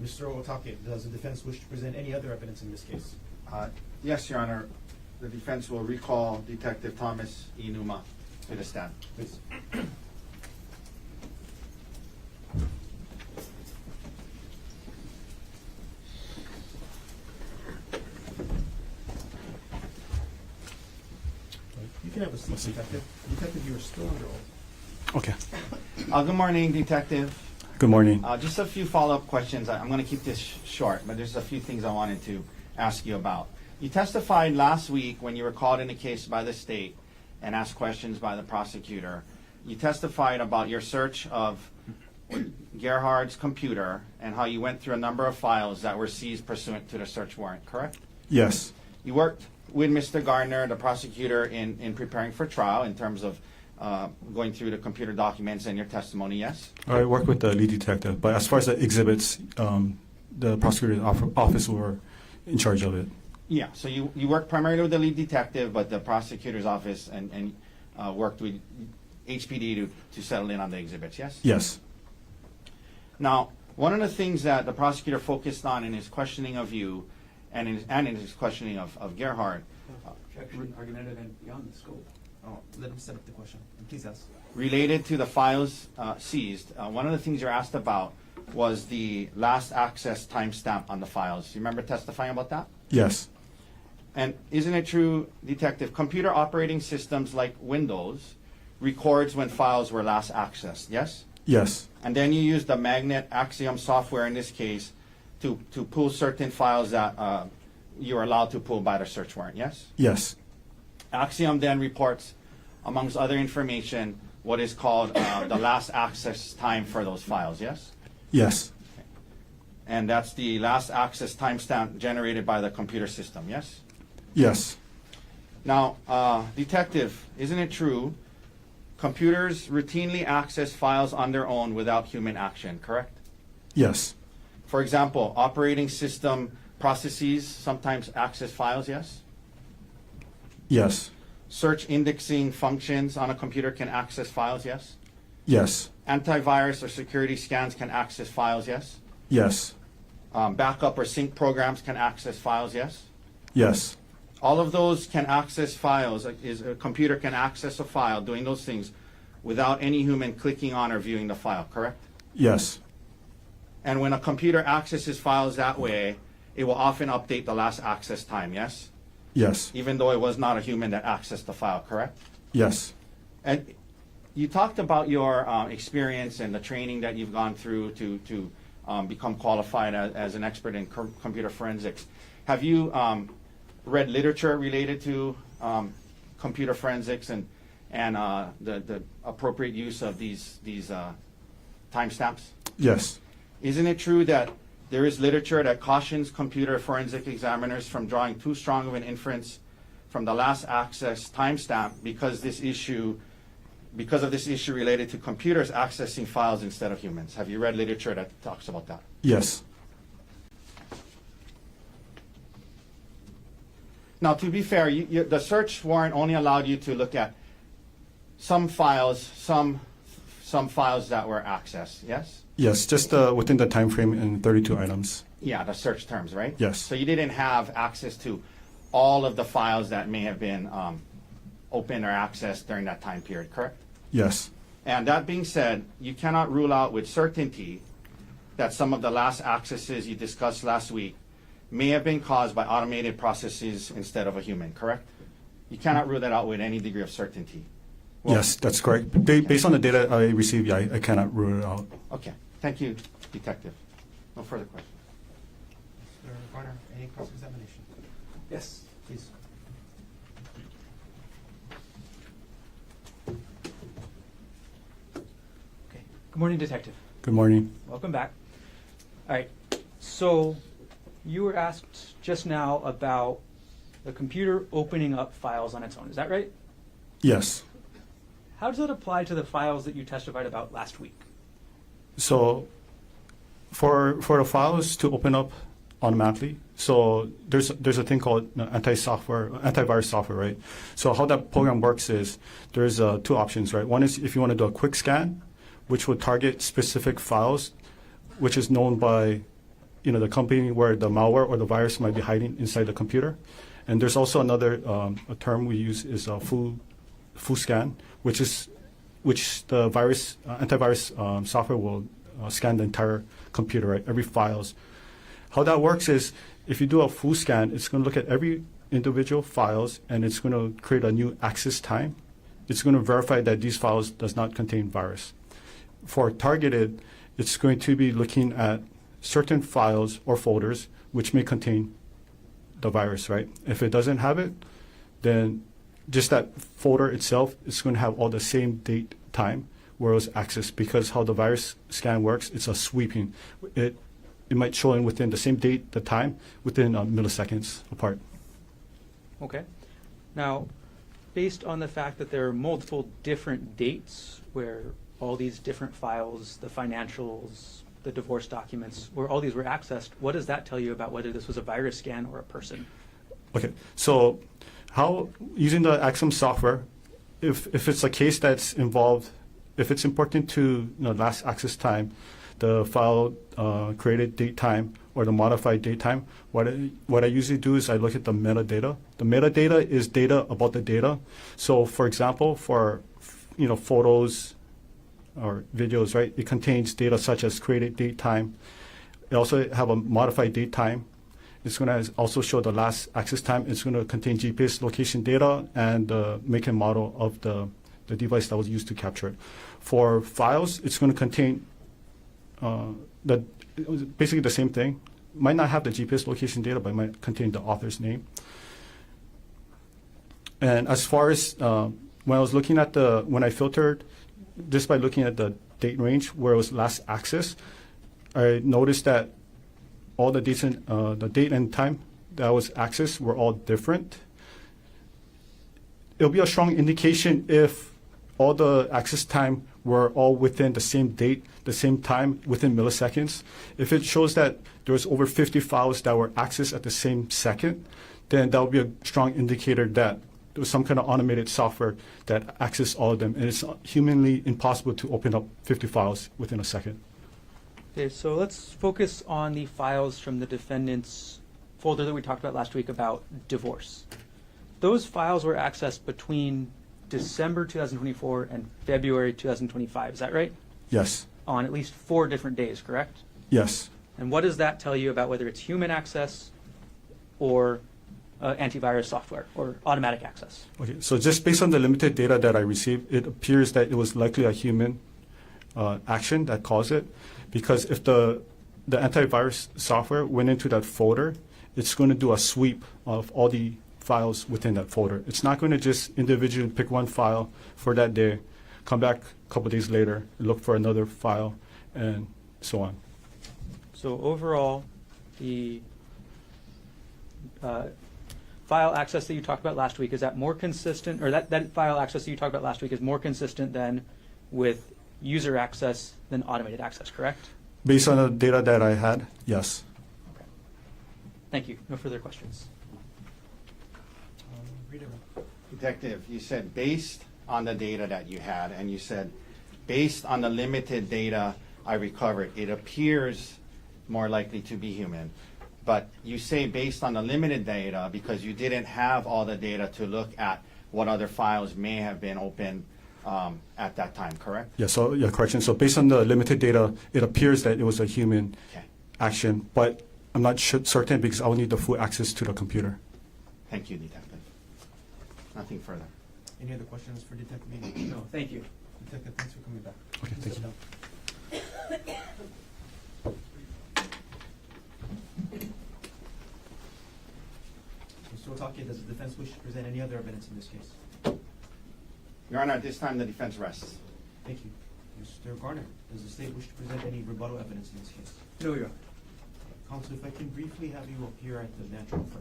Mr. Otake, does the defense wish to present any other evidence in this case? Yes, Your Honor. The defense will recall Detective Thomas Hinuma to the stand. Please. You can have a seat, Detective. Detective, you are still under oath. Okay. Good morning, Detective. Good morning. Just a few follow-up questions. I'm going to keep this short, but there's a few things I wanted to ask you about. You testified last week when you were called in a case by the state and asked questions by the prosecutor. You testified about your search of Gerhardt's computer and how you went through a number of files that were seized pursuant to the search warrant, correct? Yes. You worked with Mr. Gardner, the prosecutor, in preparing for trial in terms of going through the computer documents and your testimony, yes? I work with the lead detective, but as far as the exhibits, the prosecutor's office were in charge of it. Yeah, so you worked primarily with the lead detective, but the prosecutor's office and worked with HPD to settle in on the exhibits, yes? Yes. Now, one of the things that the prosecutor focused on in his questioning of you and in his questioning of Gerhardt Objection, argumentative and beyond the scope. Oh, let him set up the question. And please ask. related to the files seized, one of the things you're asked about was the last access timestamp on the files. You remember testifying about that? Yes. And isn't it true, Detective, computer operating systems like Windows records when files were last accessed, yes? Yes. And then you use the Magnet Axiom software in this case to pull certain files that you're allowed to pull by the search warrant, yes? Yes. Axiom then reports, amongst other information, what is called the last access time for those files, yes? Yes. And that's the last access timestamp generated by the computer system, yes? Yes. Now, Detective, isn't it true computers routinely access files on their own without human action, correct? Yes. For example, operating system processes sometimes access files, yes? Yes. Search indexing functions on a computer can access files, yes? Yes. Antivirus or security scans can access files, yes? Yes. Backup or sync programs can access files, yes? Yes. All of those can access files. A computer can access a file doing those things without any human clicking on or viewing the file, correct? Yes. And when a computer accesses files that way, it will often update the last access time, yes? Yes. Even though it was not a human that accessed the file, correct? Yes. And you talked about your experience and the training that you've gone through to become qualified as an expert in computer forensics. Have you read literature related to computer forensics and the appropriate use of these timestamps? Yes. Isn't it true that there is literature that cautions computer forensic examiners from drawing too strong of an inference from the last access timestamp because of this issue related to computers accessing files instead of humans? Have you read literature that talks about that? Yes. Now, to be fair, the search warrant only allowed you to look at some files that were accessed, yes? Yes. Just within the time frame in 32 items. Yeah, the search terms, right? Yes. So you didn't have access to all of the files that may have been opened or accessed during that time period, correct? Yes. And that being said, you cannot rule out with certainty that some of the last accesses you discussed last week may have been caused by automated processes instead of a human, correct? You cannot rule that out with any degree of certainty. Well, Yes, that's correct. Based on the data I received, yeah, I cannot rule it out. Okay. Thank you, Detective. No further questions. Mr. Garner, any cross-examination? Yes. Please. Okay. Good morning, Detective. Good morning. Welcome back. All right. So you were asked just now about the computer opening up files on its own. Is that right? Yes. How does that apply to the files that you testified about last week? So for the files to open up automatically, so there's a thing called antivirus software, right? So how that program works is there's two options, right? One is if you want to do a quick scan, which would target specific files, which is known by the company where the malware or the virus might be hiding inside the computer. And there's also another a term we use is a full scan, which the antivirus software will scan the entire computer, right? Every files. How that works is if you do a full scan, it's going to look at every individual files and it's going to create a new access time. It's going to verify that these files does not contain virus. For targeted, it's going to be looking at certain files or folders which may contain the virus, right? If it doesn't have it, then just that folder itself is going to have all the same date, time, where it was accessed. Because how the virus scan works, it's a sweeping. It might show in within the same date, the time, within milliseconds apart. Okay. Now, based on the fact that there are multiple different dates where all these different files, the financials, the divorce documents, where all these were accessed, what does that tell you about whether this was a virus scan or a person? Okay, so how using the Axiom software, if it's a case that's involved, if it's important to last access time, the file created date time or the modified date time, what I usually do is I look at the metadata. The metadata is data about the data. So for example, for photos or videos, right, it contains data such as created date time. It also have a modified date time. It's going to also show the last access time. It's going to contain GPS location data and the make and model of the device that was used to capture it. For files, it's going to contain basically the same thing. Might not have the GPS location data, but it might contain the author's name. And as far as when I was looking at when I filtered, just by looking at the date range where it was last accessed, I noticed that all the dates and the date and time that was accessed were all different. It'll be a strong indication if all the access time were all within the same date, the same time, within milliseconds. If it shows that there was over 50 files that were accessed at the same second, then that would be a strong indicator that there was some kind of automated software that accessed all of them, and it's humanly impossible to open up 50 files within a second. Okay, so let's focus on the files from the defendant's folder that we talked about last week about divorce. Those files were accessed between December 2024 and February 2025, is that right? Yes. On at least 4 different days, correct? Yes. And what does that tell you about whether it's human access or antivirus software or automatic access? Okay, so just based on the limited data that I received, it appears that it was likely a human action that caused it, because if the antivirus software went into that folder, it's going to do a sweep of all the files within that folder. It's not going to just individually pick one file for that day, come back a couple days later, look for another file, and so on. So overall, the file access that you talked about last week, is that more consistent, or that file access that you talked about last week is more consistent than with user access than automated access, correct? Based on the data that I had, yes. Okay. Thank you. No further questions. Read it. Detective, you said based on the data that you had, and you said based on the limited data I recovered, it appears more likely to be human. But you say based on the limited data because you didn't have all the data to look at what other files may have been open at that time, correct? Yeah, so yeah, correction. So based on the limited data, it appears that it was a human Okay. action, but I'm not certain because I will need the full access to the computer. Thank you, Detective. Nothing further. Any other questions for Detective Meany? No, thank you. Detective, thanks for coming back. Okay, thank you. Mr. Otake, does the defense wish to present any other evidence in this case? Your Honor, at this time the defense rests. Thank you. Mr. Garner, does the state wish to present any rebuttal evidence in this case? No, Your Honor. Counsel, if I can briefly have you appear at the natural first.